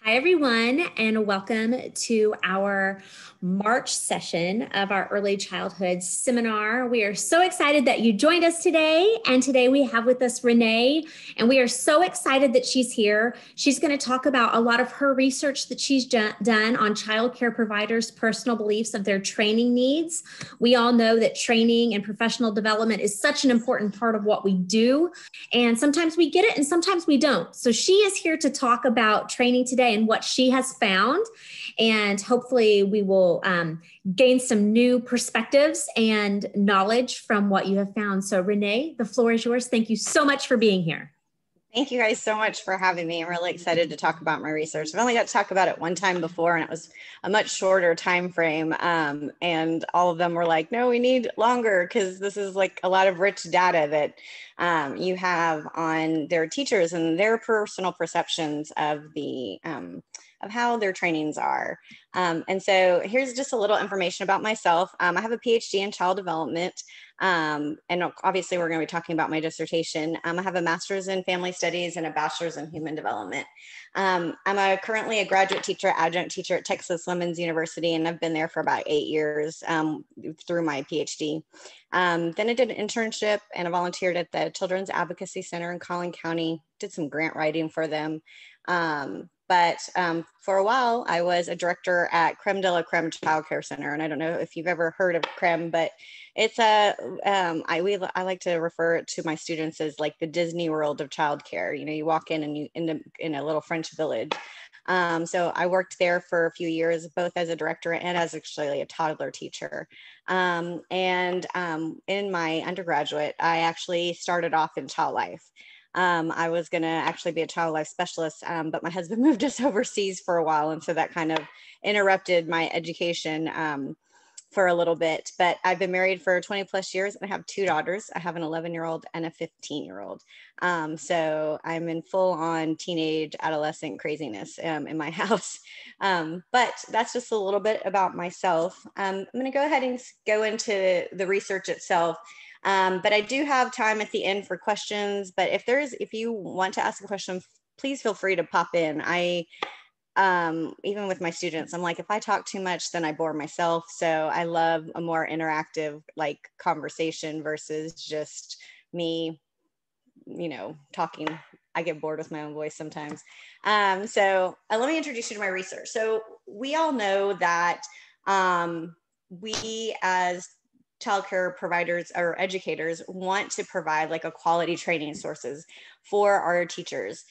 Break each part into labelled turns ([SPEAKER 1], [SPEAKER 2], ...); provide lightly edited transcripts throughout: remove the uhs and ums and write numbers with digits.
[SPEAKER 1] Hi, everyone, and welcome to our March session of our Early Childhood Seminar. We are so excited that you joined us today. And today we have with us Renee, and we are so excited that she's here. She's going to talk about a lot of her research that she's done on child care providers' personal beliefs of their training needs. We all know that training and professional development is such an important part of what we do. And sometimes we get it and sometimes we don't. So she is here to talk about training today and what she has found. And hopefully we will gain some new perspectives and knowledge from what you have found. So Renee, the floor is yours. Thank you so much for being here.
[SPEAKER 2] Thank you guys so much for having me. I'm really excited to talk about my research. I've only got to talk about it one time before, and it was a much shorter time frame. And all of them were like, no, we need longer because this is like a lot of rich data that you have on their teachers and their personal perceptions of the of how their trainings are. And so here's just a little information about myself. I have a PhD in child development. And obviously we're going to be talking about my dissertation. I have a master's in family studies and a bachelor's in human development. I'm currently a graduate teacher, adjunct teacher at Texas Women's University, and I've been there for about 8 years through my PhD. Then I did an internship and I volunteered at the Children's Advocacy Center in Collin County, did some grant writing for them. But for a while, I was a director at Creme de la Creme Child Care Center. And I don't know if you've ever heard of Creme, but it's I like to refer to my students as like the Disney World of childcare. You know, you walk in and you end up in a little French village. So I worked there for a few years, both as a director and as actually a toddler teacher. And in my undergraduate, I actually started off in child life. I was going to actually be a child life specialist, but my husband moved us overseas for a while. And so that kind of interrupted my education for a little bit. But I've been married for 20 plus years and I have 2 daughters. I have an 11-year-old and a 15-year-old. So I'm in full on teenage adolescent craziness in my house. But that's just a little bit about myself. I'm going to go ahead and go into the research itself. But I do have time at the end for questions. But if you want to ask a question, please feel free to pop in. Even with my students, I'm like, if I talk too much, then I bore myself. So I love a more interactive like conversation versus just me, talking. I get bored with my own voice sometimes. So let me introduce you to my research. So we all know that we as childcare providers or educators want to provide like a quality training sources for our teachers,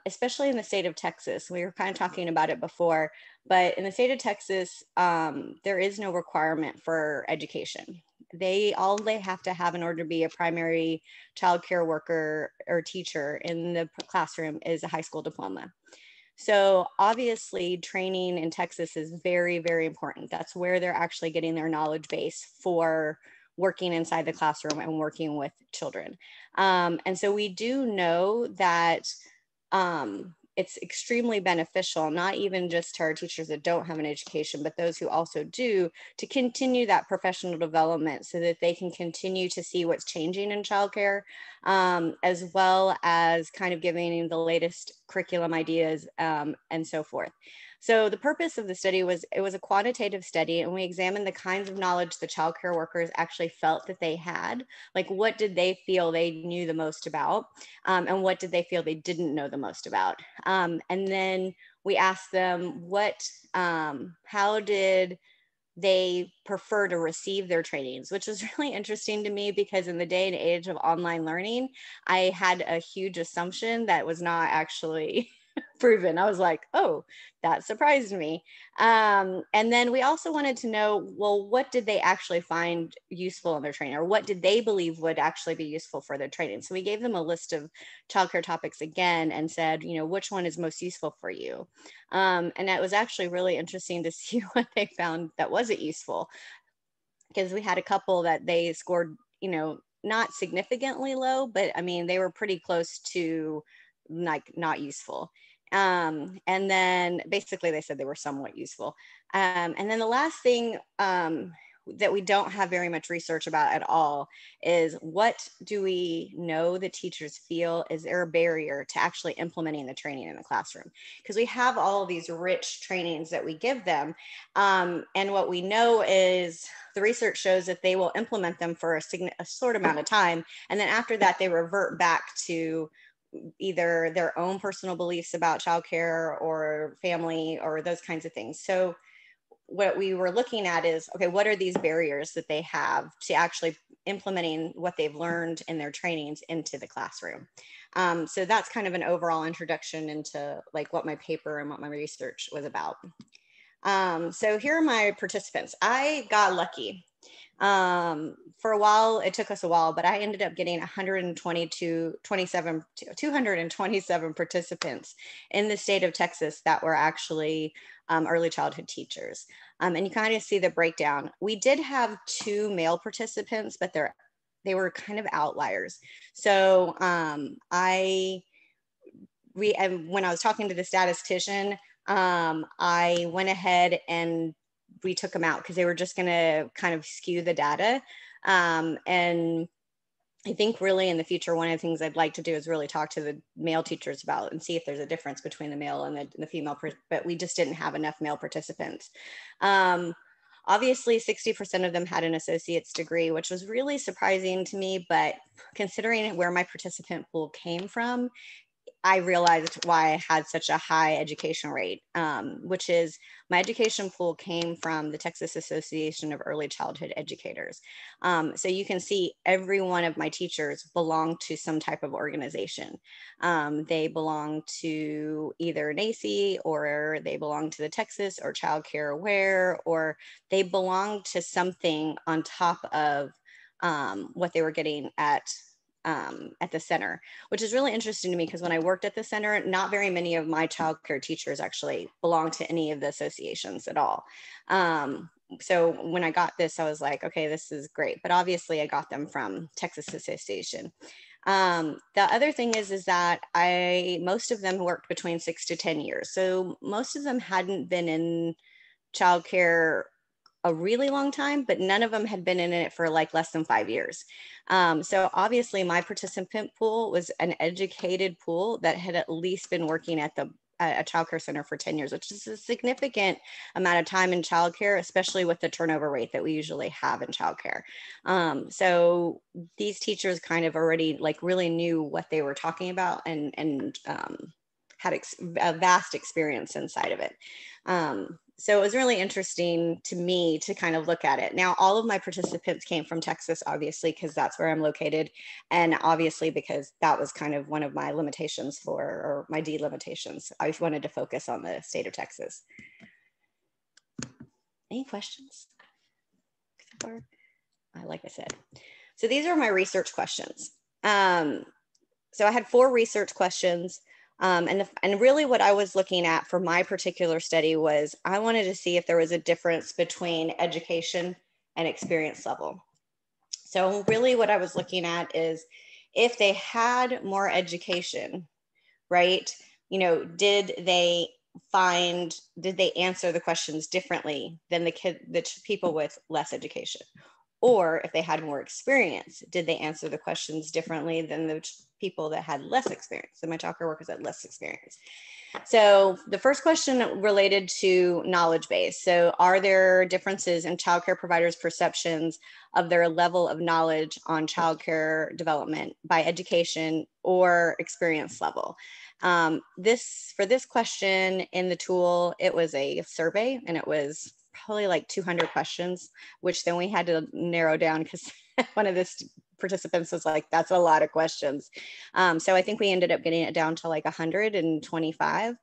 [SPEAKER 2] especially in the state of Texas. We were kind of talking about it before, but in the state of Texas, there is no requirement for education. All they have to have in order to be a primary child care worker or teacher in the classroom is a high school diploma. So obviously training in Texas is very, very important. That's where they're actually getting their knowledge base for working inside the classroom and working with children. And so we do know that it's extremely beneficial, not even just to our teachers that don't have an education, but those who also do, to continue that professional development so that they can continue to see what's changing in childcare, as well as kind of giving the latest curriculum ideas and so forth. So the purpose of the study was, it was a quantitative study, and we examined the kinds of knowledge the childcare workers actually felt that they had. Like, what did they feel they knew the most about? And what did they feel they didn't know the most about? And then we asked them how did they prefer to receive their trainings, which is really interesting to me because in the day and age of online learning, I had a huge assumption that was not actually proven. I was like, oh, that surprised me. And then we also wanted to know, well, what did they actually find useful in their training, or what did they believe would actually be useful for their training? So we gave them a list of childcare topics again and said, which one is most useful for you? And it was actually really interesting to see what they found that wasn't useful, because we had a couple that they scored, not significantly low, but I mean, they were pretty close to like not useful. And then basically they said they were somewhat useful. And then the last thing that we don't have very much research about at all is, what do we know the teachers feel is there a barrier to actually implementing the training in the classroom? Because we have all these rich trainings that we give them. And what we know is the research shows that they will implement them for a short amount of time. And then after that, they revert back to either their own personal beliefs about childcare or family or those kinds of things. So what we were looking at is, okay, what are these barriers that they have to actually implementing what they've learned in their trainings into the classroom? So that's kind of an overall introduction into like what my paper and what my research was about. So here are my participants. I got lucky. For a while, it took us a while, but I ended up getting 227 participants in the state of Texas that were actually early childhood teachers. And you kind of see the breakdown. We did have 2 male participants, but they were kind of outliers. So when I was talking to the statistician, I went ahead and we took them out because they were just going to kind of skew the data. And I think really in the future, one of the things I'd like to do is really talk to the male teachers about and see if there's a difference between the male and the female, but we just didn't have enough male participants. Obviously, 60% of them had an associate's degree, which was really surprising to me, but considering where my participant pool came from, I realized why I had such a high education rate, which is my education pool came from the Texas Association of Early Childhood Educators. So you can see every one of my teachers belong to some type of organization. They belong to either NACI, or they belong to the Texas or Child Care Aware, or they belong to something on top of what they were getting at the center, which is really interesting to me because when I worked at the center, not very many of my childcare teachers actually belonged to any of the associations at all. So when I got this, I was like, okay, this is great. But obviously I got them from Texas Association. The other thing is that most of them worked between 6 to 10 years. So most of them hadn't been in childcare a really long time, but none of them had been in it for like less than 5 years. So obviously my participant pool was an educated pool that had at least been working at a childcare center for 10 years, which is a significant amount of time in childcare, especially with the turnover rate that we usually have in childcare. So these teachers kind of already like really knew what they were talking about and had a vast experience inside of it. So it was really interesting to me to kind of look at it. Now, all of my participants came from Texas, obviously, because that's where I'm located. And obviously, because that was kind of one of my limitations or my delimitations. I wanted to focus on the state of Texas. Any questions? Like I said, so these are my research questions. So I had 4 research questions. And really what I was looking at for my particular study was I wanted to see if there was a difference between education and experience level. So really what I was looking at is if they had more education, right? Did they answer the questions differently than the people with less education? Or if they had more experience, did they answer the questions differently than the people that had less experience? So my childcare workers had less experience. So the first question related to knowledge base. So are there differences in childcare providers' perceptions of their level of knowledge on childcare development by education or experience level? For this question in the tool, it was a survey and it was probably like 200 questions, which then we had to narrow down because one of the participants was like, that's a lot of questions. So I think we ended up getting it down to like 125.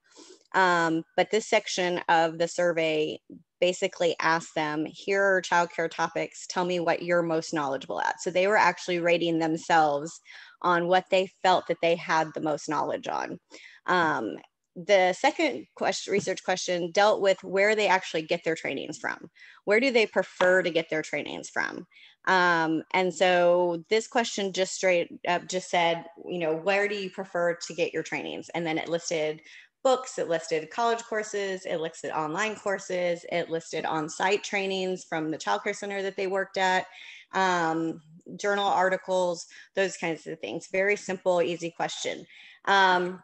[SPEAKER 2] But this section of the survey basically asked them, here are childcare topics, tell me what you're most knowledgeable at. So they were actually rating themselves on what they felt that they had the most knowledge on. The second research question dealt with where they actually get their trainings from. Where do they prefer to get their trainings from? And so this question just straight up just said, where do you prefer to get your trainings? And then it listed books, it listed college courses, it listed online courses, it listed on-site trainings from the childcare center that they worked at, journal articles, those kinds of things. Very simple, easy question.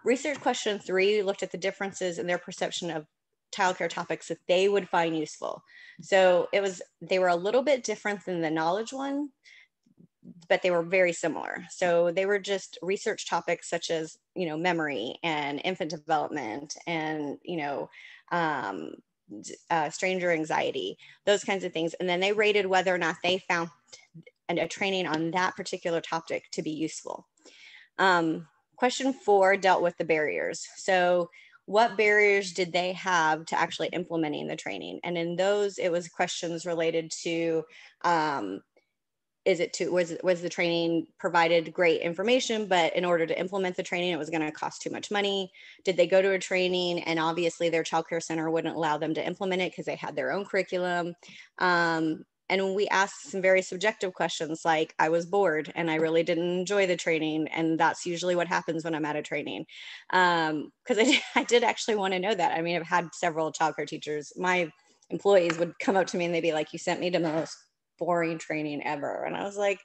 [SPEAKER 2] Research question 3 looked at the differences in their perception of childcare topics that they would find useful. So they were a little bit different than the knowledge one, but they were very similar. So they were just research topics such as, memory and infant development and, stranger anxiety, those kinds of things. And then they rated whether or not they found a training on that particular topic to be useful. Question 4 dealt with the barriers. So what barriers did they have to actually implementing the training? And in those, it was questions related to, was the training provided great information, but in order to implement the training, it was going to cost too much money? Did they go to a training and obviously their childcare center wouldn't allow them to implement it because they had their own curriculum? And we asked some very subjective questions like, I was bored and I really didn't enjoy the training. And that's usually what happens when I'm at a training. Because I did actually want to know that. I mean, I've had several childcare teachers. My employees would come up to me and they'd be like, you sent me to the most boring training ever. And I was like,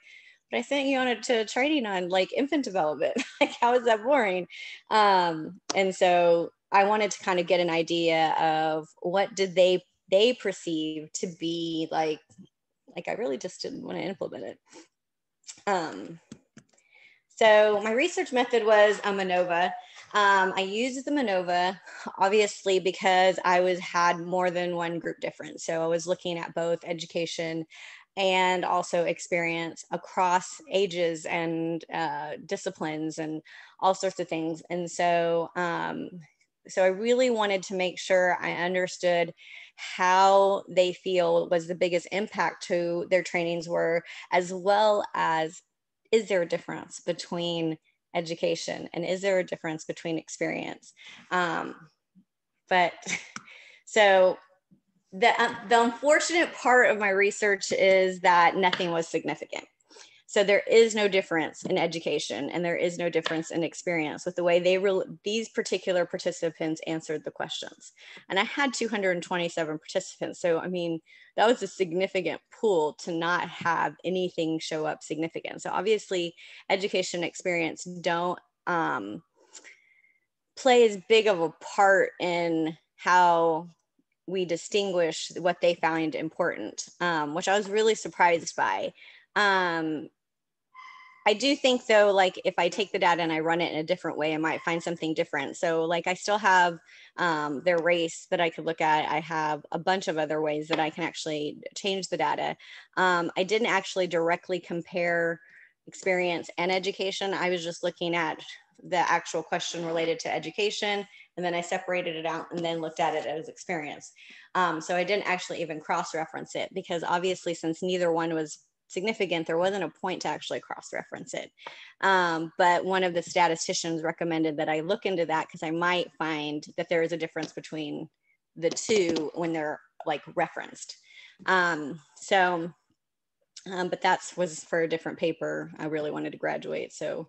[SPEAKER 2] but I sent you to training on like infant development. Like, how is that boring? And so I wanted to kind of get an idea of what did they perceive to be like I really just didn't want to implement it. So my research method was a MANOVA. I used the MANOVA obviously because I had more than one group difference. So I was looking at both education and also experience across ages and disciplines and all sorts of things. And so, so I really wanted to make sure I understood how they feel was the biggest impact to their trainings were, as well as, is there a difference between education and is there a difference between experience? But so the unfortunate part of my research is that nothing was significant. So there is no difference in education and there is no difference in experience with the way these particular participants answered the questions. And I had 227 participants. So, I mean, that was a significant pool to not have anything show up significant. So obviously education experience don't play as big of a part in how we distinguish what they found important, which I was really surprised by. I do think though, like if I take the data and I run it in a different way, I might find something different. So like I still have their race that I could look at. I have a bunch of other ways that I can actually change the data. I didn't actually directly compare experience and education. I was just looking at the actual question related to education, and then I separated it out and then looked at it as experience. So I didn't actually even cross-reference it because obviously since neither one was significant, there wasn't a point to actually cross-reference it. But one of the statisticians recommended that I look into that because I might find that there is a difference between the two when they're like referenced. But that was for a different paper. I really wanted to graduate. So,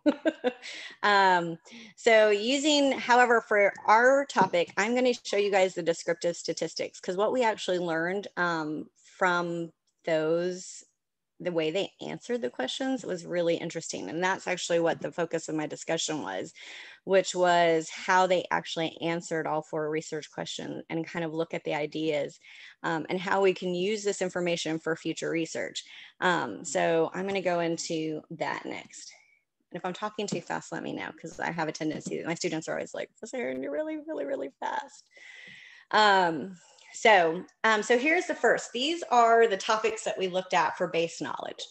[SPEAKER 2] so using, however, for our topic, I'm going to show you guys the descriptive statistics because what we actually learned from those, the way they answered the questions was really interesting. And that's actually what the focus of my discussion was, which was how they actually answered all 4 research questions and kind of look at the ideas and how we can use this information for future research. So I'm going to go into that next. And if I'm talking too fast, let me know, because I have a tendency, my students are always like, Herrin, you're really, really, really fast. So here's the first. These are the topics that we looked at for base knowledge.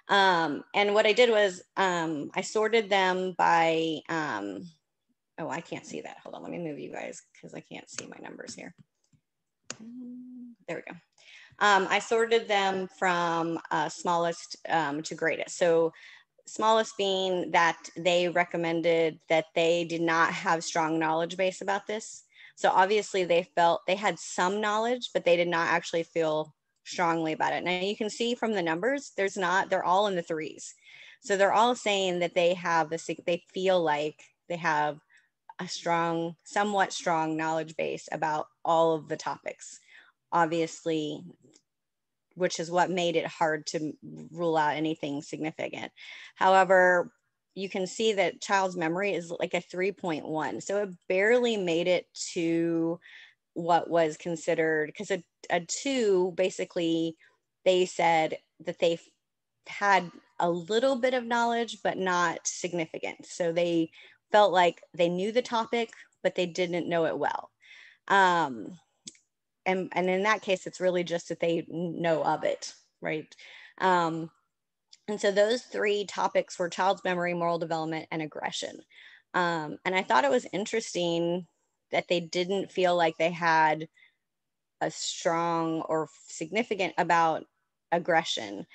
[SPEAKER 2] And what I did was I sorted them by, oh, I can't see that. Hold on, let me move you guys because I can't see my numbers here. There we go. I sorted them from smallest to greatest. So smallest being that they recommended that they did not have strong knowledge base about this. So obviously they felt they had some knowledge, but they did not actually feel strongly about it. Now you can see from the numbers, they're all in the 3s. So they're all saying that they have this, they feel like they have a strong, somewhat strong knowledge base about all of the topics, obviously, which is what made it hard to rule out anything significant. However, you can see that child's memory is like a 3.1. So it barely made it to what was considered, because a 2, basically, they said that they had a little bit of knowledge, but not significant. So they felt like they knew the topic, but they didn't know it well. And in that case, it's really just that they know of it, right? And so those 3 topics were child's memory, moral development, and aggression. And I thought it was interesting that they didn't feel like they had a strong or significant about aggression,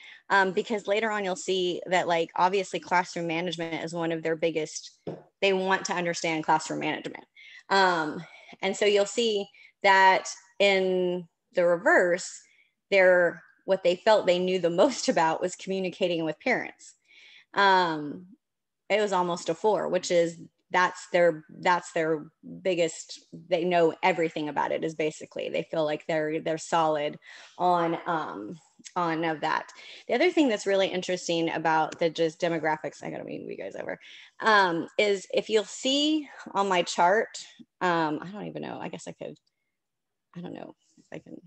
[SPEAKER 2] because later on you'll see that, like, obviously classroom management is one of their biggest, they want to understand classroom management. And so you'll see that in the reverse, what they felt they knew the most about was communicating with parents. It was almost a 4, which is that's their biggest, they know everything about it, is basically they feel like they're solid on of that. The other thing that's really interesting about the just demographics, I gotta move you guys over, is if you'll see on my chart, I don't even know, I guess I could, I don't know if I can,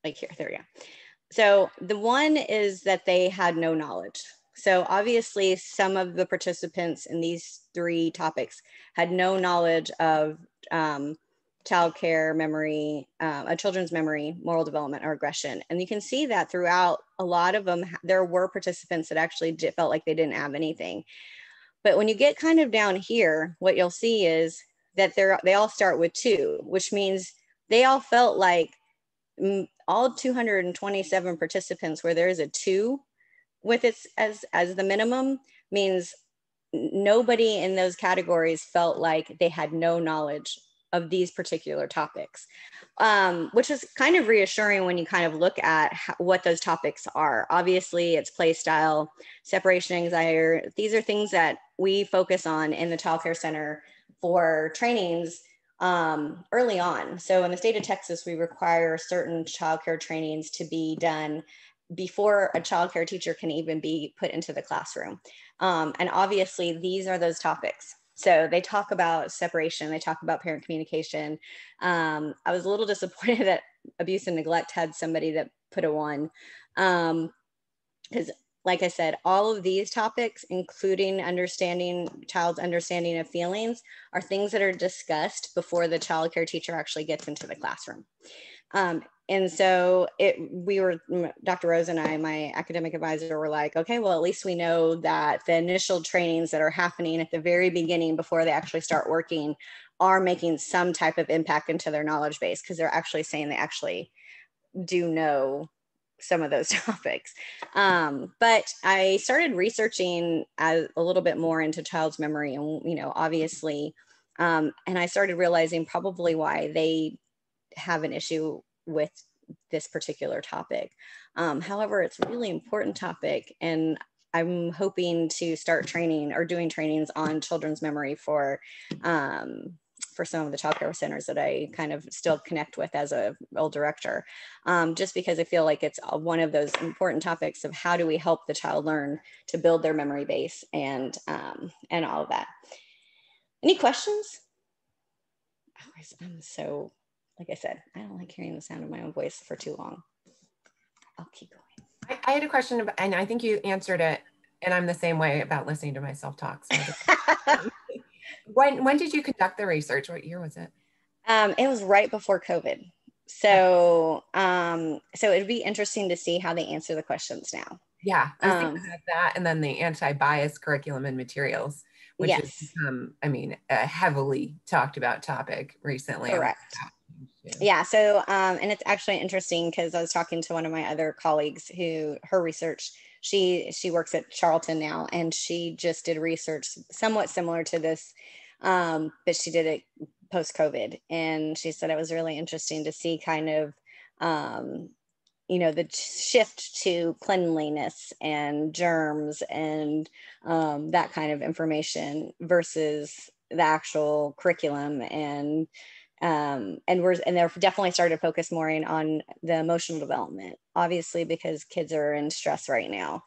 [SPEAKER 2] like here, there we go. So the one is that they had no knowledge. So obviously some of the participants in these 3 topics had no knowledge of childcare, memory, a children's memory, moral development, or aggression. And you can see that throughout a lot of them, there were participants that actually felt like they didn't have anything. But when you get kind of down here, what you'll see is that they all start with 2, which means they all felt like all 227 participants where there's a 2 with it as the minimum, means nobody in those categories felt like they had no knowledge of these particular topics, which is kind of reassuring when you kind of look at what those topics are. Obviously, it's play style, separation anxiety. These are things that we focus on in the Child Care Center for trainings early on. So in the state of Texas, we require certain childcare trainings to be done before a childcare teacher can even be put into the classroom. And obviously these are those topics. So they talk about separation, they talk about parent communication. I was a little disappointed that abuse and neglect had somebody that put a 1. Because like I said, all of these topics, including child's understanding of feelings, are things that are discussed before the child care teacher actually gets into the classroom. And so Dr. Rose and I, my academic advisor, were like, okay, well, at least we know that the initial trainings that are happening at the very beginning before they actually start working are making some type of impact into their knowledge base, because they're actually saying they actually do know some of those topics. But I started researching a little bit more into child's memory, and, obviously, and I started realizing probably why they have an issue with this particular topic. However, it's a really important topic, and I'm hoping to start training or doing trainings on children's memory for some of the child care centers that I kind of still connect with as a role director, just because I feel like it's one of those important topics of how do we help the child learn to build their memory base and all of that. Any questions? I'm so, like I said, I don't like hearing the sound of my own voice for too long. I'll keep going.
[SPEAKER 3] I had a question, and I think you answered it, and I'm the same way about listening to myself talk. So when did you conduct the research? What year was it?
[SPEAKER 2] It was right before COVID. So it'd be interesting to see how they answer the questions now.
[SPEAKER 3] Yeah, I was thinking about that, and then the anti-bias curriculum and materials, which
[SPEAKER 2] yes.
[SPEAKER 3] has become, a heavily talked about topic recently.
[SPEAKER 2] Correct. Yeah. So, and it's actually interesting because I was talking to one of my other colleagues who her research, she works at Charlton now, and she just did research somewhat similar to this, but she did it post-COVID. And she said it was really interesting to see kind of, the shift to cleanliness and germs and that kind of information versus the actual curriculum, and they're definitely started to focus more on the emotional development, obviously because kids are in stress right now.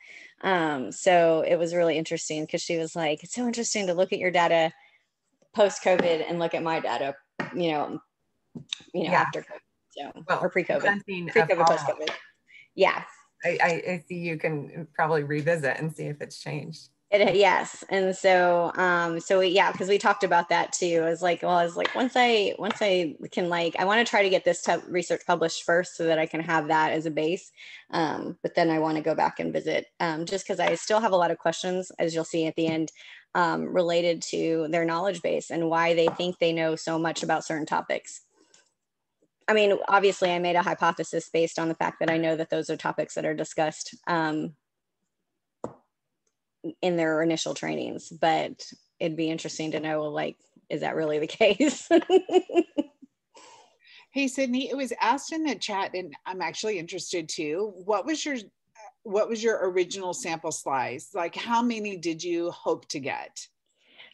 [SPEAKER 2] So it was really interesting because she was like, it's so interesting to look at your data post COVID and look at my data,
[SPEAKER 3] Yeah.
[SPEAKER 2] after COVID, so,
[SPEAKER 3] Well,
[SPEAKER 2] or pre-COVID,
[SPEAKER 3] presenting a
[SPEAKER 2] pre-COVID,
[SPEAKER 3] follow-up.
[SPEAKER 2] post-COVID. Yeah.
[SPEAKER 3] I see you can probably revisit and see if it's changed.
[SPEAKER 2] Yes. And so, yeah, because we talked about that too. I was like, once I can, I want to try to get this research published first so that I can have that as a base. But then I want to go back and visit, just because I still have a lot of questions, as you'll see at the end, related to their knowledge base and why they think they know so much about certain topics. I mean, obviously I made a hypothesis based on the fact that I know that those are topics that are discussed, in their initial trainings, but it'd be interesting to know, is that really the case?
[SPEAKER 4] Hey, Sydney, it was asked in the chat, and I'm actually interested too. What was your original sample size? Like, how many did you hope to get?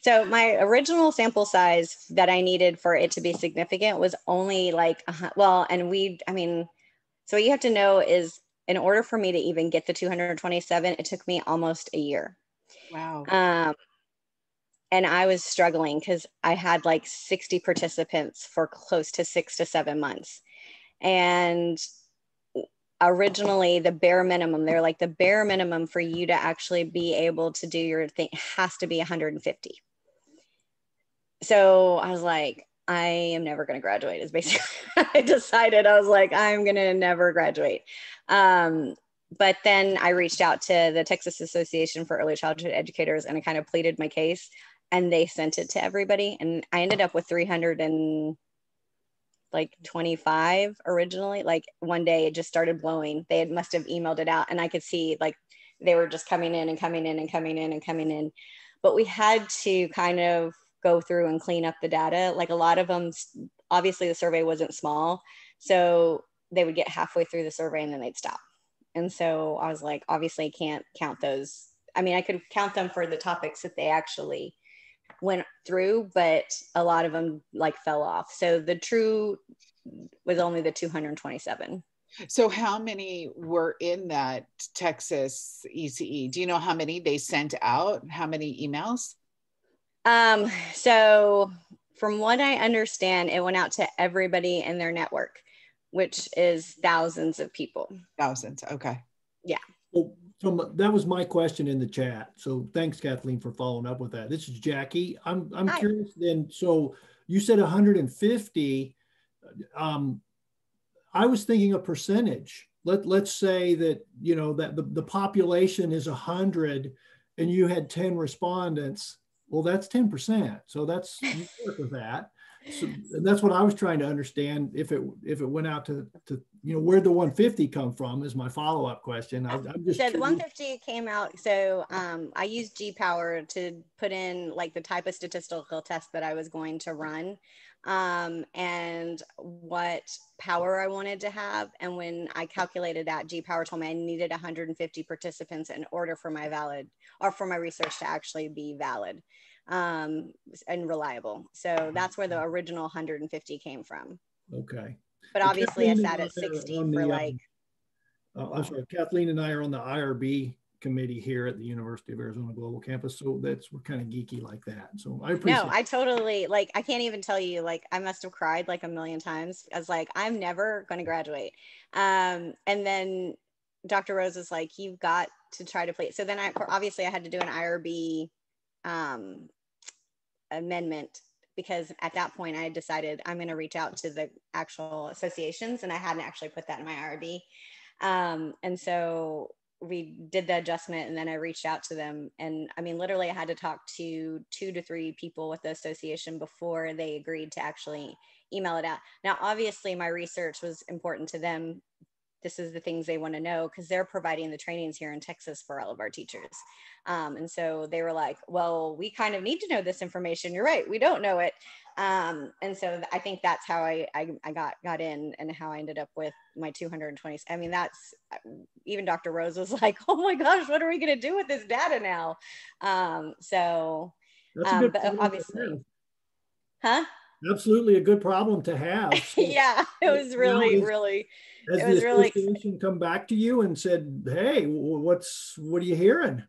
[SPEAKER 2] So my original sample size that I needed for it to be significant was only so what you have to know is, in order for me to even get the 227, it took me almost a year.
[SPEAKER 4] Wow.
[SPEAKER 2] And I was struggling because I had 60 participants for close to 6 to 7 months. And originally the bare minimum, they're like, the bare minimum for you to actually be able to do your thing has to be 150. So I was like, I am never going to graduate, is basically I decided. I was like, I'm going to never graduate. But then I reached out to the Texas Association for Early Childhood Educators, and I kind of pleaded my case, and they sent it to everybody. And I ended up with 325 originally. One day it just started blowing. They must have emailed it out, and I could see they were just coming in and coming in and coming in and coming in. But we had to kind of go through and clean up the data. A lot of them, obviously the survey wasn't small, so they would get halfway through the survey and then they'd stop. And so I was like, obviously I can't count those. I mean, I could count them for the topics that they actually went through, but a lot of them fell off. So the true was only the 227.
[SPEAKER 4] So how many were in that Texas ECE? Do you know how many they sent out? How many emails?
[SPEAKER 2] So from what I understand, it went out to everybody in their network, which is thousands of people.
[SPEAKER 4] Thousands. Okay.
[SPEAKER 2] Yeah.
[SPEAKER 5] Well, so that was my question in the chat. So thanks, Kathleen, for following up with that. This is Jackie. I'm
[SPEAKER 2] Hi.
[SPEAKER 5] curious then. So you said 150. I was thinking a percentage. Let's say that, that the population is 100 and you had 10 respondents. Well, that's 10%. So that's, you work with that. So that's what I was trying to understand. If it went out to where'd the 150 come from is my follow-up question. I'm just
[SPEAKER 2] so the 150 came out. So I used G-Power to put in the type of statistical test that I was going to run, and what power I wanted to have. And when I calculated that, G-Power told me I needed 150 participants in order for my research to actually be valid and reliable. So that's where the original 150 came from.
[SPEAKER 5] Okay.
[SPEAKER 2] But obviously I sat at 60 for
[SPEAKER 5] I'm sorry, Kathleen and I are on the IRB committee here at the University of Arizona Global Campus. So we're kind of geeky like that. So I appreciate
[SPEAKER 2] No, I totally, I can't even tell you, I must have cried a million times. I was like, I'm never going to graduate. And then Dr. Rose was like, you've got to try to play. So then I had to do an IRB amendment, because at that point I had decided I'm going to reach out to the actual associations, and I hadn't actually put that in my IRB. And so we did the adjustment, and then I reached out to them, and I mean, literally I had to talk to 2 to 3 people with the association before they agreed to actually email it out. Now, obviously my research was important to them. This is the things they want to know, because they're providing the trainings here in Texas for all of our teachers. And so they were like, well, we kind of need to know this information. You're right, we don't know it. And so I think that's how I got in, and how I ended up with my 220. I mean, that's, even Dr. Rose was like, oh my gosh, what are we going to do with this data now? That's a good but obviously, Huh?
[SPEAKER 5] Absolutely a good problem to have. So
[SPEAKER 2] Yeah, it was
[SPEAKER 5] now
[SPEAKER 2] really, really,
[SPEAKER 5] has
[SPEAKER 2] it
[SPEAKER 5] the
[SPEAKER 2] was really,
[SPEAKER 5] association come back to you and said, hey, what are you hearing?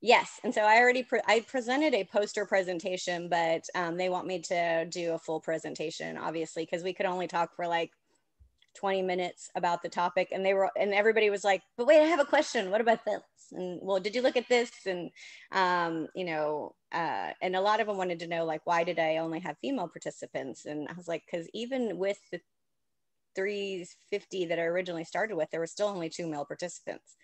[SPEAKER 2] yes. And so I already, I presented a poster presentation, but they want me to do a full presentation, obviously, because we could only talk for like 20 minutes about the topic. And everybody was like, but wait, I have a question. What about this? And well, did you look at this? And, and a lot of them wanted to know, like, why did I only have female participants? And I was like, because even with the 350 that I originally started with, there were still only 2 male participants.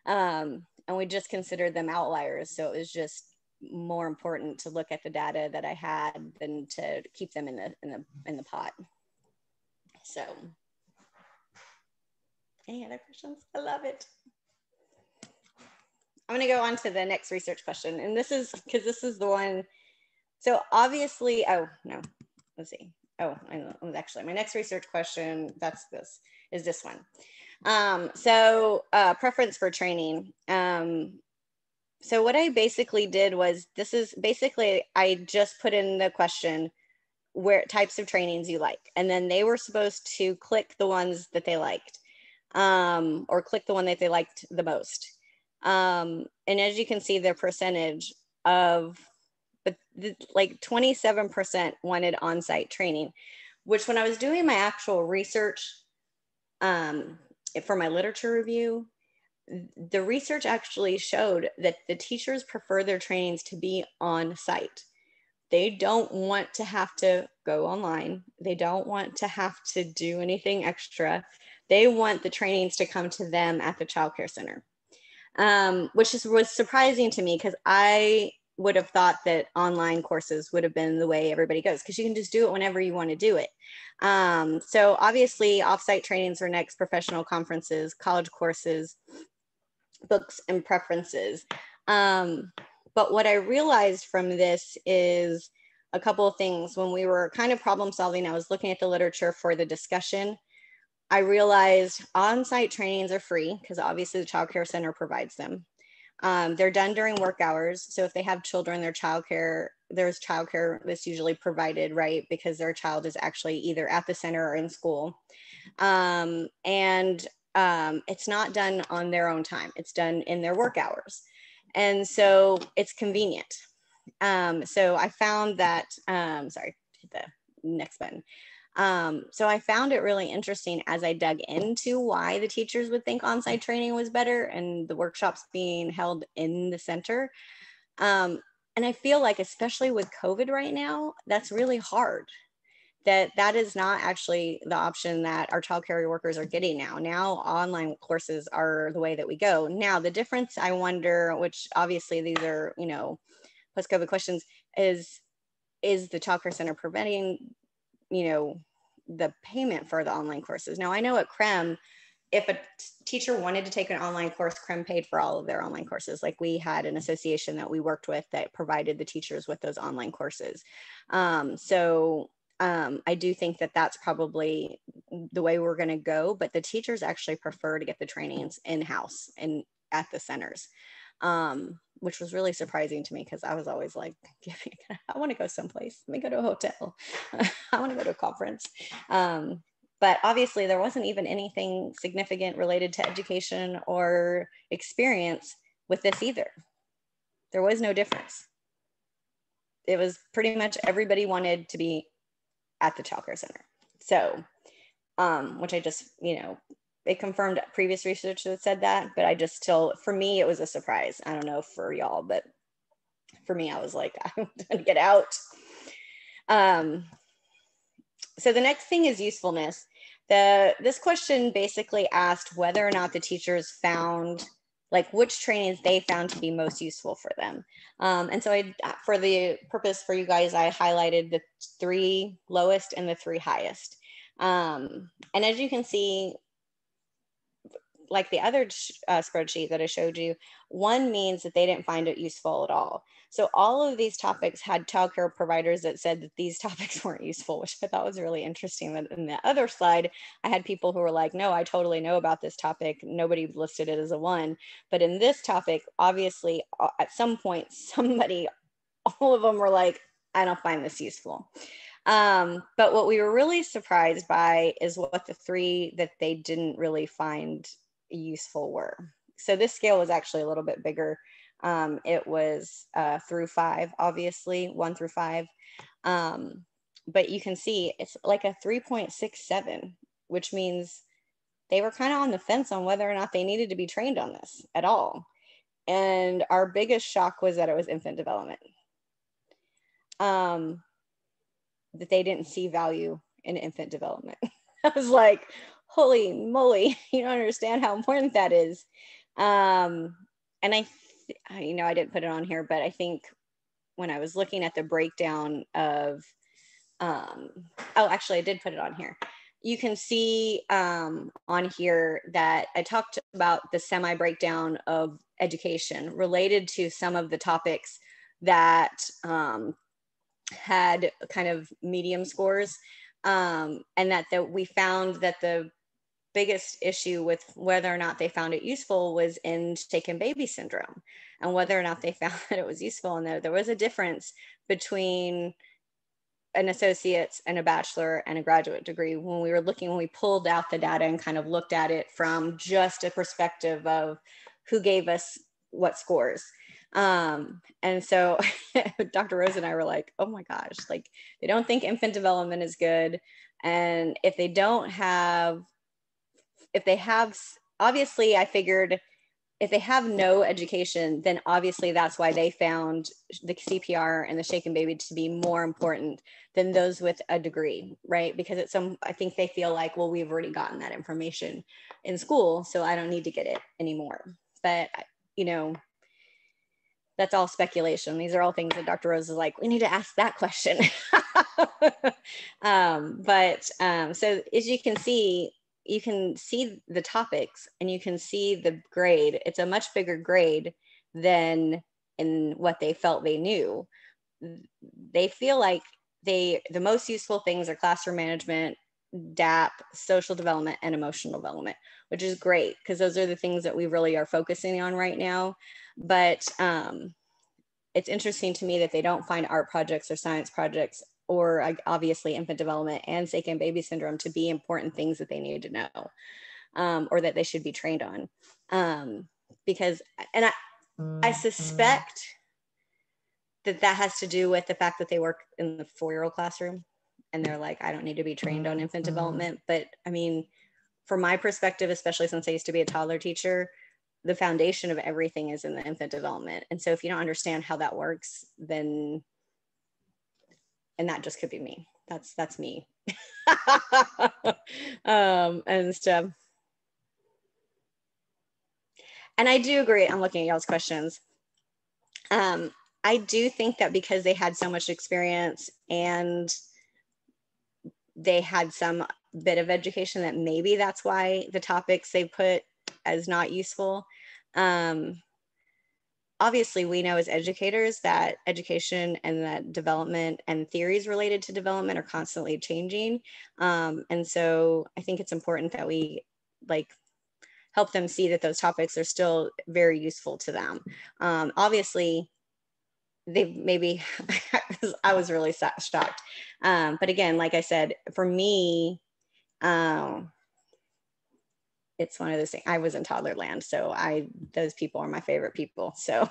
[SPEAKER 2] And we just considered them outliers. So it was just more important to look at the data that I had than to keep them in the pot. So, any other questions? I love it. I'm going to go on to the next research question, and this is because this is the one. So obviously, oh no, let's see. Oh, I know. It was actually my next research question. Is this one. Preference for training. So what I basically did was, I just put in the question, where types of trainings you like. And then they were supposed to click the ones that they liked, or click the one that they liked the most. And as you can see, the percentage of, like 27% wanted on-site training, which when I was doing my actual research, for my literature review, the research actually showed that the teachers prefer their trainings to be on site. They don't want to have to go online. They don't want to have to do anything extra. They want the trainings to come to them at the child care center, which was surprising to me, because I would have thought that online courses would have been the way everybody goes, because you can just do it whenever you want to do it. So obviously offsite trainings are next, professional conferences, college courses, books, and preferences. But what I realized from this is a couple of things. When we were kind of problem solving, I was looking at the literature for the discussion. I realized on-site trainings are free because obviously the child care center provides them. They're done during work hours. So if they have children, there's childcare that's usually provided, right? Because their child is actually either at the center or in school. It's not done on their own time. It's done in their work hours. And so it's convenient. So I found that, sorry, hit the next button. So I found it really interesting as I dug into why the teachers would think on-site training was better and the workshops being held in the center. And I feel like, especially with COVID right now, that's really hard. That is not actually the option that our child care workers are getting now. Now online courses are the way that we go. Now the difference, I wonder, which obviously these are, post-COVID questions, is the child care center preventing, the payment for the online courses? Now I know at CREM, if a teacher wanted to take an online course, CREM paid for all of their online courses. Like, we had an association that we worked with that provided the teachers with those online courses. I do think that that's probably the way we're going to go, but the teachers actually prefer to get the trainings in-house and at the centers, which was really surprising to me, because I was always like, I want to go someplace. Let me go to a hotel. I want to go to a conference. But obviously there wasn't even anything significant related to education or experience with this either. There was no difference. It was pretty much everybody wanted to be at the child care center. So, which I just, it confirmed previous research that said that, but I just still, for me, it was a surprise. I don't know for y'all, but for me, I was like, I want to get out. So the next thing is usefulness. This question basically asked whether or not the teachers found, like, which trainings they found to be most useful for them. And so for the purpose for you guys, I highlighted the 3 lowest and the 3 highest. And as you can see, like the other spreadsheet that I showed you, 1 means that they didn't find it useful at all. So all of these topics had childcare providers that said that these topics weren't useful, which I thought was really interesting. That in the other slide, I had people who were like, no, I totally know about this topic. Nobody listed it as a 1. But in this topic, obviously, at some point, all of them were like, I don't find this useful. But what we were really surprised by is what the 3 that they didn't really find useful were. So this scale was actually a little bit bigger. It was through 5, obviously, 1 through 5. But you can see it's like a 3.67, which means they were kind of on the fence on whether or not they needed to be trained on this at all. And our biggest shock was that it was infant development. That they didn't see value in infant development. I was like, holy moly, you don't understand how important that is. And I didn't put it on here, but I think when I was looking at the breakdown of, actually I did put it on here. You can see on here that I talked about the semi-breakdown of education related to some of the topics that had kind of medium scores, and that we found that the biggest issue with whether or not they found it useful was in shaken baby syndrome, and whether or not they found that it was useful. And there was a difference between an associate's and a bachelor and a graduate degree when we pulled out the data and kind of looked at it from just a perspective of who gave us what scores. And so Dr. Rose and I were like, oh my gosh, like they don't think infant development is good. And if they have, obviously I figured if they have no education, then obviously that's why they found the CPR and the shaken baby to be more important than those with a degree, right? Because I think they feel like, well, we've already gotten that information in school, so I don't need to get it anymore. But, that's all speculation. These are all things that Dr. Rose is like, we need to ask that question. So as you can see the topics and you can see the grade. It's a much bigger grade than in what they felt they knew. They feel like the most useful things are classroom management, DAP, social development, and emotional development, which is great because those are the things that we really are focusing on right now. But it's interesting to me that they don't find art projects or science projects or obviously infant development and shaken baby syndrome to be important things that they need to know, or that they should be trained on. Because I suspect that has to do with the fact that they work in the 4-year-old classroom and they're like, I don't need to be trained on infant development. But I mean, from my perspective, especially since I used to be a toddler teacher, the foundation of everything is in the infant development. And so if you don't understand how that works, then, and that just could be me. That's me. And stuff. And I do agree. I'm looking at y'all's questions. I do think that because they had so much experience and they had some bit of education, that maybe that's why the topics they put as not useful. Obviously, we know as educators that education and that development and theories related to development are constantly changing. And so I think it's important that we help them see that those topics are still very useful to them. Obviously, they maybe, I was really shocked. But again, like I said, for me, it's one of those things. I was in toddler land, so those people are my favorite people. So,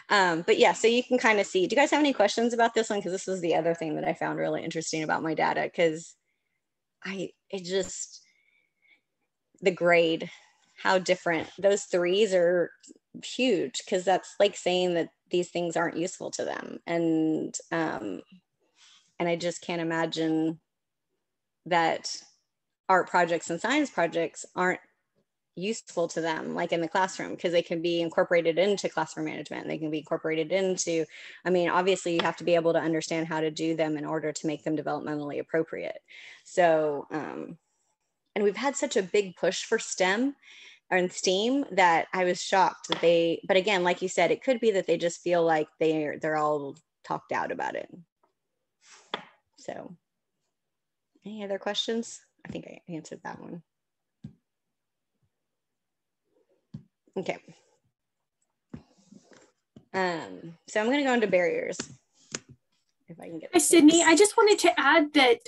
[SPEAKER 2] but yeah, so you can kind of see. Do you guys have any questions about this one? Because this was the other thing that I found really interesting about my data. Because the grade, how different those 3s are huge. Because that's like saying that these things aren't useful to them, and I just can't imagine that art projects and science projects aren't useful to them, like in the classroom, because they can be incorporated into classroom management. They can be incorporated into, obviously you have to be able to understand how to do them in order to make them developmentally appropriate. So, and we've had such a big push for STEM and STEAM that I was shocked that but again, like you said, it could be that they just feel like they're all talked out about it. So, any other questions? I think I answered that one. Okay. So I'm going to go into barriers. if I can get
[SPEAKER 6] Hi, Sydney. I just wanted to add that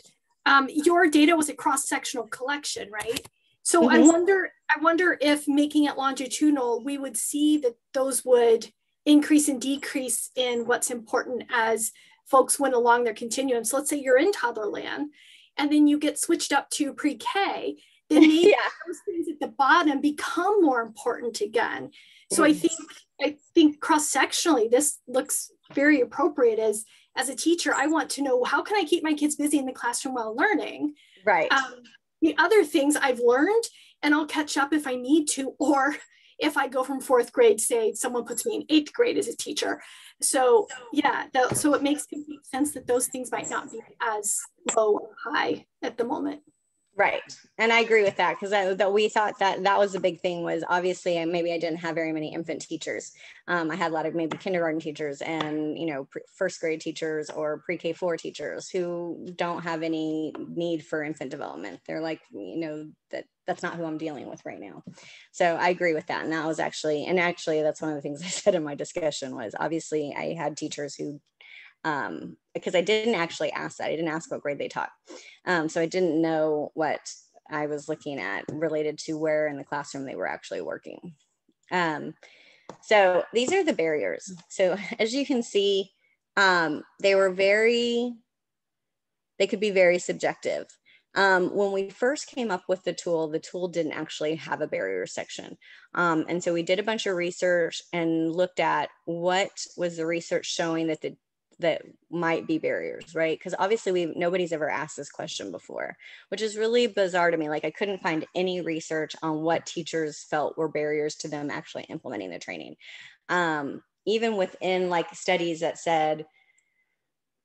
[SPEAKER 6] your data was a cross-sectional collection, right? So I wonder if making it longitudinal, we would see that those would increase and decrease in what's important as folks went along their continuum. So let's say you're in toddlerland and then you get switched up to pre-K, then maybe those things at the bottom become more important again. So I think cross-sectionally, this looks very appropriate. As a teacher, I want to know, how can I keep my kids busy in the classroom while learning?
[SPEAKER 2] Right.
[SPEAKER 6] The other things I've learned, and I'll catch up if I need to, or if I go from 4th grade, say someone puts me in 8th grade as a teacher. So yeah, so it makes complete sense that those things might not be as low or high at the moment.
[SPEAKER 2] Right. And I agree with that, because we thought that was the big thing, was obviously maybe I didn't have very many infant teachers. I had a lot of maybe kindergarten teachers and, you know, 1st grade teachers or pre-K4 teachers who don't have any need for infant development. They're like, you know, that's not who I'm dealing with right now. So I agree with that. And that was actually that's one of the things I said in my discussion, was obviously I had teachers who because I didn't actually ask that. I didn't ask what grade they taught. So I didn't know what I was looking at related to where in the classroom they were actually working. So these are the barriers. So as you can see, they could be very subjective. When we first came up with the tool didn't actually have a barrier section. And so we did a bunch of research and looked at what was the research showing that might be barriers, right? Because obviously nobody's ever asked this question before, which is really bizarre to me. Like, I couldn't find any research on what teachers felt were barriers to them actually implementing the training. Even within like studies that said,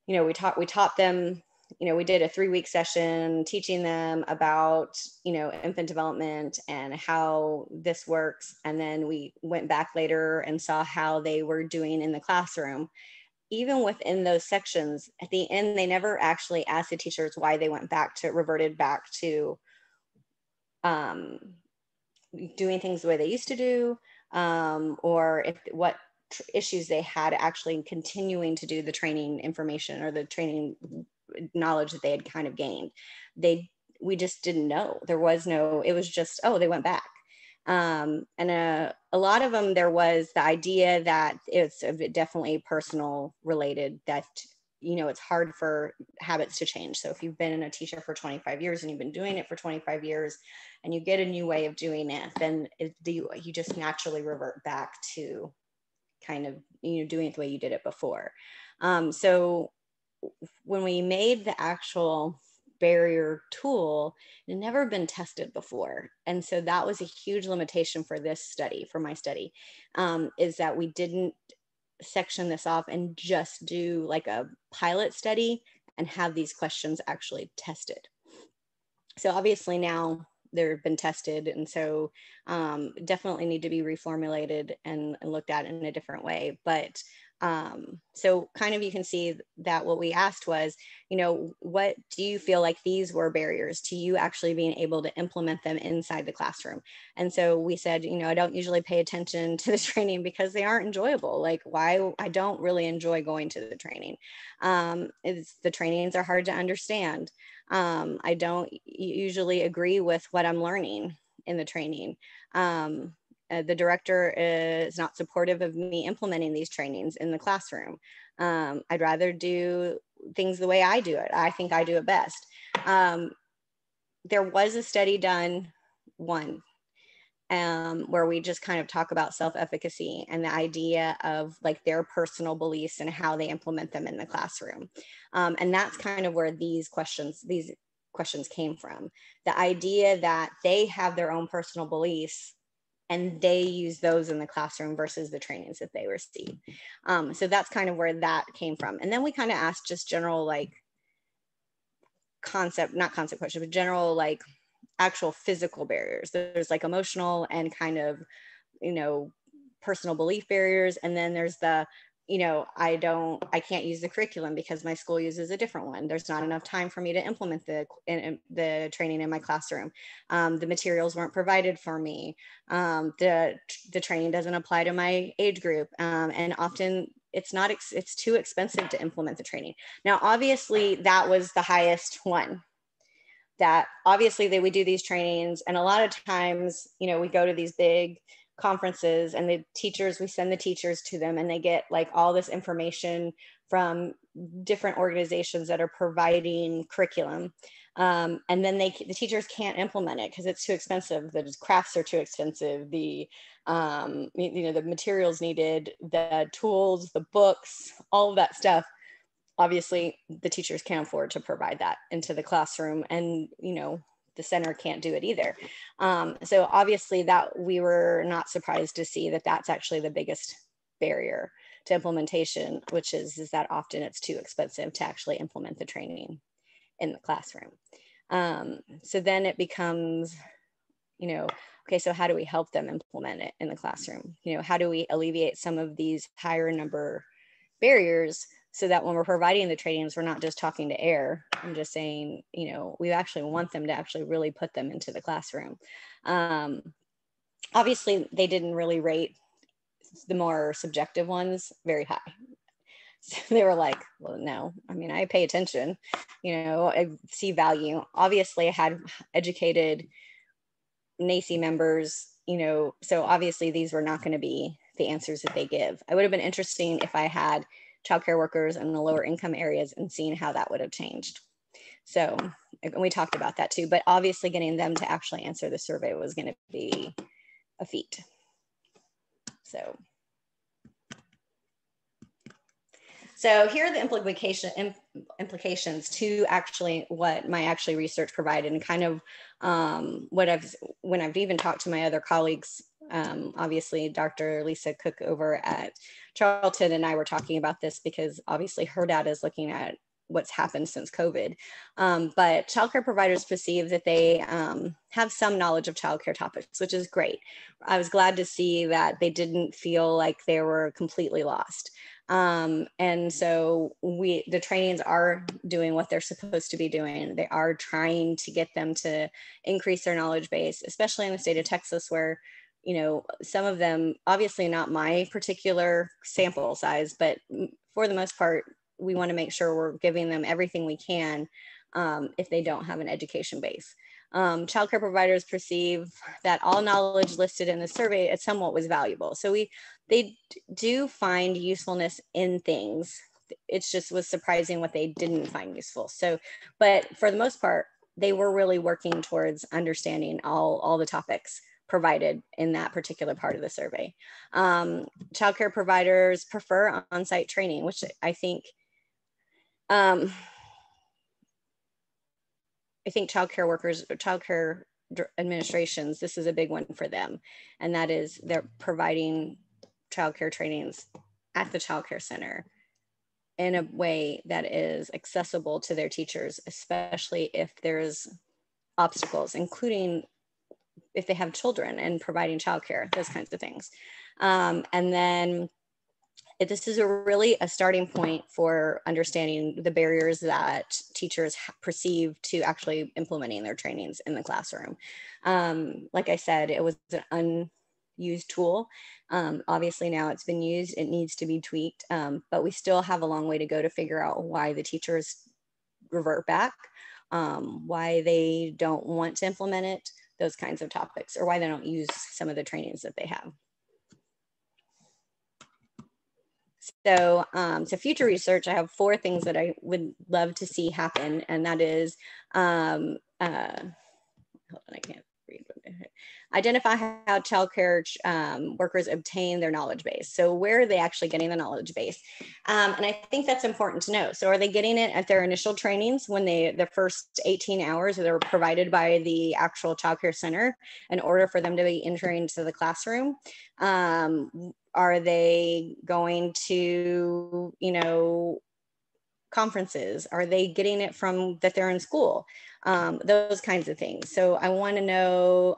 [SPEAKER 2] you know, we taught them, you know, we did a 3-week session teaching them about, you know, infant development and how this works. And then we went back later and saw how they were doing in the classroom. Even within those sections, at the end, they never actually asked the teachers why they reverted back to doing things the way they used to do, or what issues they had actually continuing to do the training information or the training knowledge that they had kind of gained. We just didn't know. It was just, oh, they went back. And a lot of them, there was the idea that it's definitely personal related, that, you know, it's hard for habits to change. So if you've been a teacher for 25 years and you've been doing it for 25 years and you get a new way of doing it, then you just naturally revert back to kind of, you know, doing it the way you did it before. So when we made the actual barrier tool, it had never been tested before. And so that was a huge limitation for this study, for my study, is that we didn't section this off and just do like a pilot study and have these questions actually tested. So obviously now they've been tested, and so definitely need to be reformulated and looked at in a different way. But so kind of, you can see that what we asked was, you know, what do you feel like these were barriers to you actually being able to implement them inside the classroom? And so we said, you know, I don't usually pay attention to the training because they aren't enjoyable. Like, why? I don't really enjoy going to the training. The trainings are hard to understand. I don't usually agree with what I'm learning in the training. The director is not supportive of me implementing these trainings in the classroom. I'd rather do things the way I do it. I think I do it best. There was a study done, where we just kind of talk about self-efficacy and the idea of like their personal beliefs and how they implement them in the classroom. And that's kind of where these questions came from. The idea that they have their own personal beliefs and they use those in the classroom versus the trainings that they receive. So that's kind of where that came from. And then we kind of asked just general, like not concept questions, but general, like actual physical barriers. There's like emotional and kind of, you know, personal belief barriers. And then there's the, you know, I can't use the curriculum because my school uses a different one. There's not enough time for me to implement the training in my classroom. The materials weren't provided for me. The training doesn't apply to my age group. And often it's too expensive to implement the training. Now, obviously that was the highest one, that obviously they would do these trainings. And a lot of times, you know, we go to these big conferences and we send the teachers to them, and they get like all this information from different organizations that are providing curriculum. And then the teachers can't implement it because it's too expensive. The crafts are too expensive. The materials needed, the tools, the books, all of that stuff. Obviously, the teachers can't afford to provide that into the classroom, and the center can't do it either. So obviously, that we were not surprised to see that that's actually the biggest barrier to implementation, which is that often it's too expensive to actually implement the training in the classroom. So then it becomes, okay, so how do we help them implement it in the classroom? How do we alleviate some of these higher number barriers so that when we're providing the trainings, we're not just talking to air. I'm just saying, we actually want them to actually really put them into the classroom. Obviously, they didn't really rate the more subjective ones very high. So they were like, well, no, I mean, I pay attention, I see value. Obviously, I had educated NACE members, so obviously these were not going to be the answers that they give. It would have been interesting if I had childcare workers in the lower income areas and seeing how that would have changed. So we talked about that too, but obviously getting them to actually answer the survey was going to be a feat. So here are the implications to actually what my research provided, and kind of when I've even talked to my other colleagues, obviously Dr. Lisa Cook over at Charlton and I were talking about this because obviously her data is looking at what's happened since COVID. But childcare providers perceive that they have some knowledge of childcare topics, which is great. I was glad to see that they didn't feel like they were completely lost. And so the trainings are doing what they're supposed to be doing. They are trying to get them to increase their knowledge base, especially in the state of Texas, where, some of them, obviously not my particular sample size, but for the most part, we want to make sure we're giving them everything we can if they don't have an education base. Childcare providers perceive that all knowledge listed in the survey at somewhat was valuable. So they do find usefulness in things. It just was surprising what they didn't find useful. So, but for the most part, they were really working towards understanding all the topics provided in that particular part of the survey. Childcare providers prefer on-site training, which I think childcare workers, childcare administrations, this is a big one for them. And that is they're providing childcare trainings at the childcare center in a way that is accessible to their teachers, especially if there's obstacles, including if they have children and providing childcare, those kinds of things. And then this is really a starting point for understanding the barriers that teachers perceive to actually implementing their trainings in the classroom. Like I said, it was an unused tool. Obviously now it's been used, it needs to be tweaked, but we still have a long way to go to figure out why the teachers revert back, why they don't want to implement it, those kinds of topics, or why they don't use some of the trainings that they have. So, so future research, I have 4 things that I would love to see happen, and that is, hold on, I can't read. Identify how childcare workers obtain their knowledge base. So where are they actually getting the knowledge base? And I think that's important to know. So are they getting it at their initial trainings when the first 18 hours that are provided by the actual childcare center in order for them to be entering to the classroom? Are they going to, conferences? Are they getting it from that they're in school? Those kinds of things. So I want to know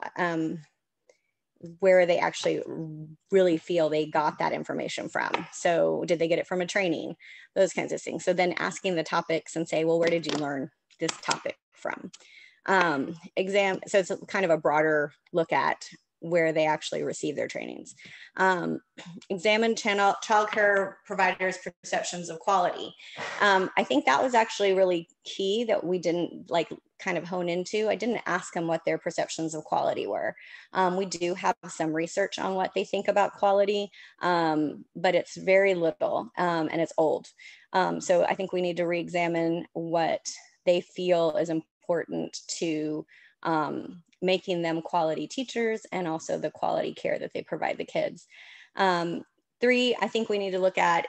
[SPEAKER 2] where they actually really feel they got that information from. So did they get it from a training? Those kinds of things. So then asking the topics and say, well, where did you learn this topic from? So it's kind of a broader look at where they actually receive their trainings. Examine childcare providers' perceptions of quality. I think that was actually really key that we didn't kind of hone into. I didn't ask them what their perceptions of quality were. We do have some research on what they think about quality, but it's very little and it's old. So I think we need to re-examine what they feel is important to making them quality teachers and also the quality care that they provide the kids. 3, I think we need to look at,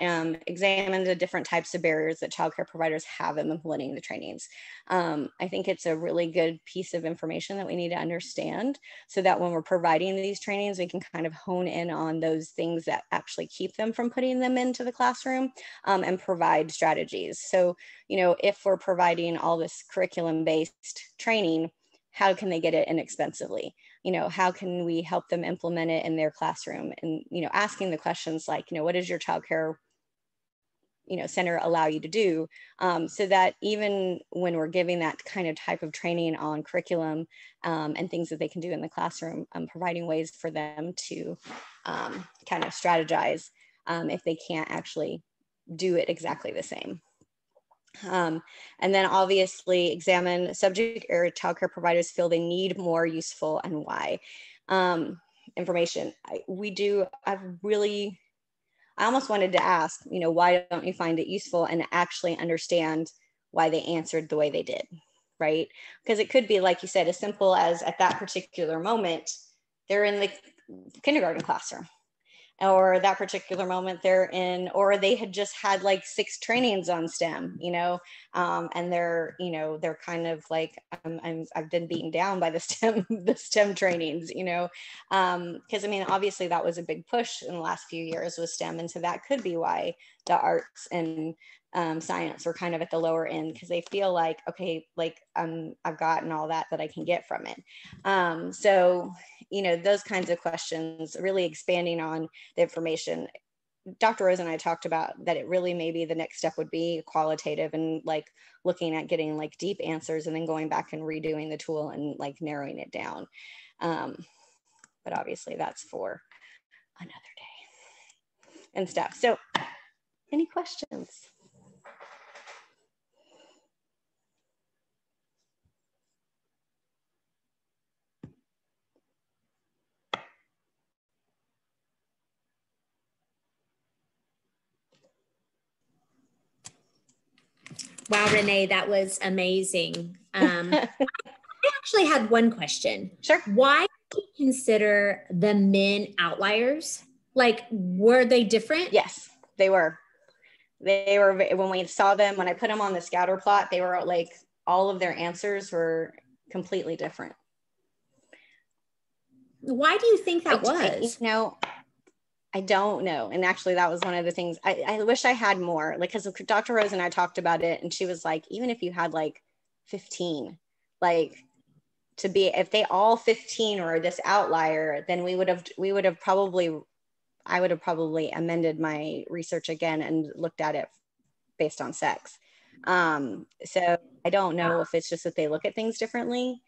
[SPEAKER 2] examine the different types of barriers that childcare providers have in implementing the trainings. I think it's a really good piece of information that we need to understand so that when we're providing these trainings, we can kind of hone in on those things that actually keep them from putting them into the classroom and provide strategies. So, you know, if we're providing all this curriculum-based training, how can they get it inexpensively? You know, how can we help them implement it in their classroom? And, you know, asking the questions like, you know, what does your childcare, you know, center allow you to do? So that even when we're giving that kind of type of training on curriculum and things that they can do in the classroom, providing ways for them to kind of strategize if they can't actually do it exactly the same. And then obviously examine subject area childcare providers feel they need more useful and why. Information. I almost wanted to ask, you know, why don't you find it useful and actually understand why they answered the way they did, right? Because it could be, like you said, as simple as at that particular moment, they're in the kindergarten classroom. Or that particular moment they're in, or they had just had like 6 trainings on STEM, you know, and they're, you know, they're kind of like, I've been beaten down by the STEM trainings, you know, because I mean, obviously that was a big push in the last few years with STEM. And so that could be why the arts and science were kind of at the lower end, because they feel like, okay, like I've gotten all that I can get from it. So, you know, those kinds of questions, really expanding on the information. Dr. Rose and I talked about that it really maybe the next step would be qualitative and like looking at getting like deep answers and then going back and redoing the tool and like narrowing it down. But obviously that's for another day and stuff. So any questions?
[SPEAKER 1] Wow, Renee, that was amazing. I actually had one question.
[SPEAKER 2] Sure.
[SPEAKER 1] Why do you consider the men outliers? Like, were they different?
[SPEAKER 2] Yes, they were. They were, when we saw them, when I put them on the scatter plot, they were like, all of their answers were completely different.
[SPEAKER 1] Why do you think that was?
[SPEAKER 2] You know, I don't know. And actually that was one of the things I wish I had more, like, because Dr. Rose and I talked about it and she was like, even if you had like 15, like to be, if they all 15 were this outlier, then I would have probably amended my research again and looked at it based on sex. So I don't know if it's just that they look at things differently.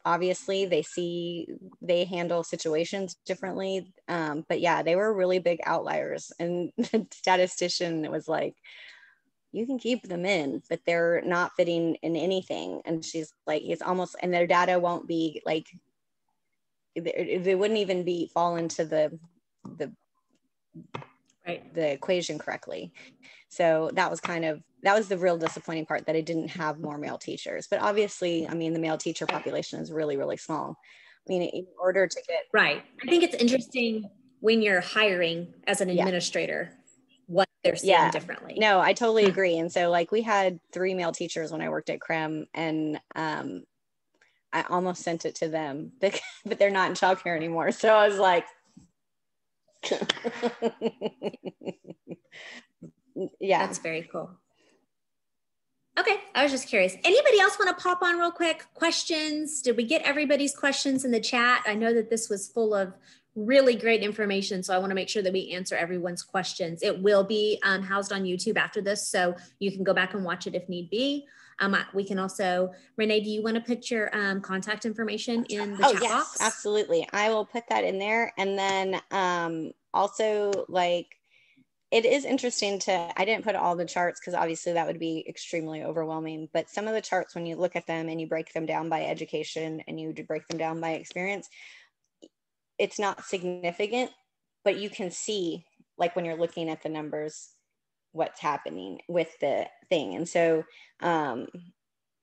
[SPEAKER 2] Obviously they handle situations differently. But yeah, they were really big outliers, and the statistician was like, you can keep them in, but they're not fitting in anything. And she's like, it's almost, and their data won't be like, they wouldn't even fall into the equation correctly. So that was the real disappointing part, that I didn't have more male teachers. But obviously, I mean, the male teacher population is really, really small. I mean, in order to get...
[SPEAKER 1] Right. I think it's interesting when you're hiring as an administrator, what they're seeing differently.
[SPEAKER 2] No, I totally agree. And so like we had 3 male teachers when I worked at CREM, and I almost sent it to them, but they're not in childcare anymore. So I was like, yeah,
[SPEAKER 1] that's very cool. Okay, I was just curious. Anybody else want to pop on real quick? Questions? Did we get everybody's questions in the chat? I know that this was full of really great information, so I want to make sure that we answer everyone's questions. It will be housed on YouTube after this, so you can go back and watch it if need be. We can also, Renee, do you want to put your contact information in the
[SPEAKER 2] Oh,
[SPEAKER 1] chat
[SPEAKER 2] yes,
[SPEAKER 1] box?
[SPEAKER 2] absolutely. I will put that in there. And then also, like, it is interesting I didn't put all the charts because obviously that would be extremely overwhelming, but some of the charts, when you look at them and you break them down by education and you break them down by experience, it's not significant, but you can see, like, when you're looking at the numbers, what's happening with the thing. And so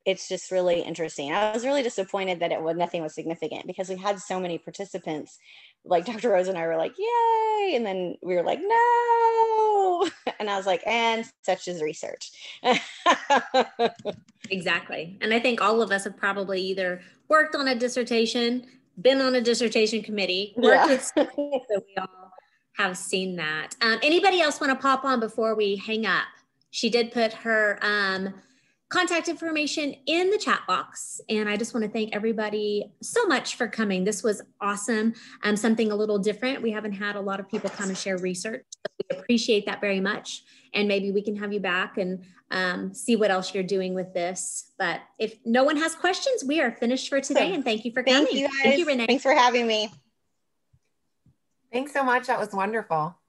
[SPEAKER 2] it's just really interesting. I was really disappointed that nothing was significant because we had so many participants. Like Dr. Rose and I were like, yay. And then we were like, no. And I was like, and such is research.
[SPEAKER 1] Exactly. And I think all of us have probably either worked on a dissertation, been on a dissertation committee, worked with students, so we all have seen that. Anybody else want to pop on before we hang up? She did put her contact information in the chat box. And I just want to thank everybody so much for coming. This was awesome. Something a little different. We haven't had a lot of people come and share research. So we appreciate that very much. And maybe we can have you back and see what else you're doing with this. But if no one has questions, we are finished for today. And thank you for coming.
[SPEAKER 2] Thank you, guys.
[SPEAKER 1] Thank you, Renee.
[SPEAKER 2] Thanks for having me.
[SPEAKER 3] Thanks so much. That was wonderful.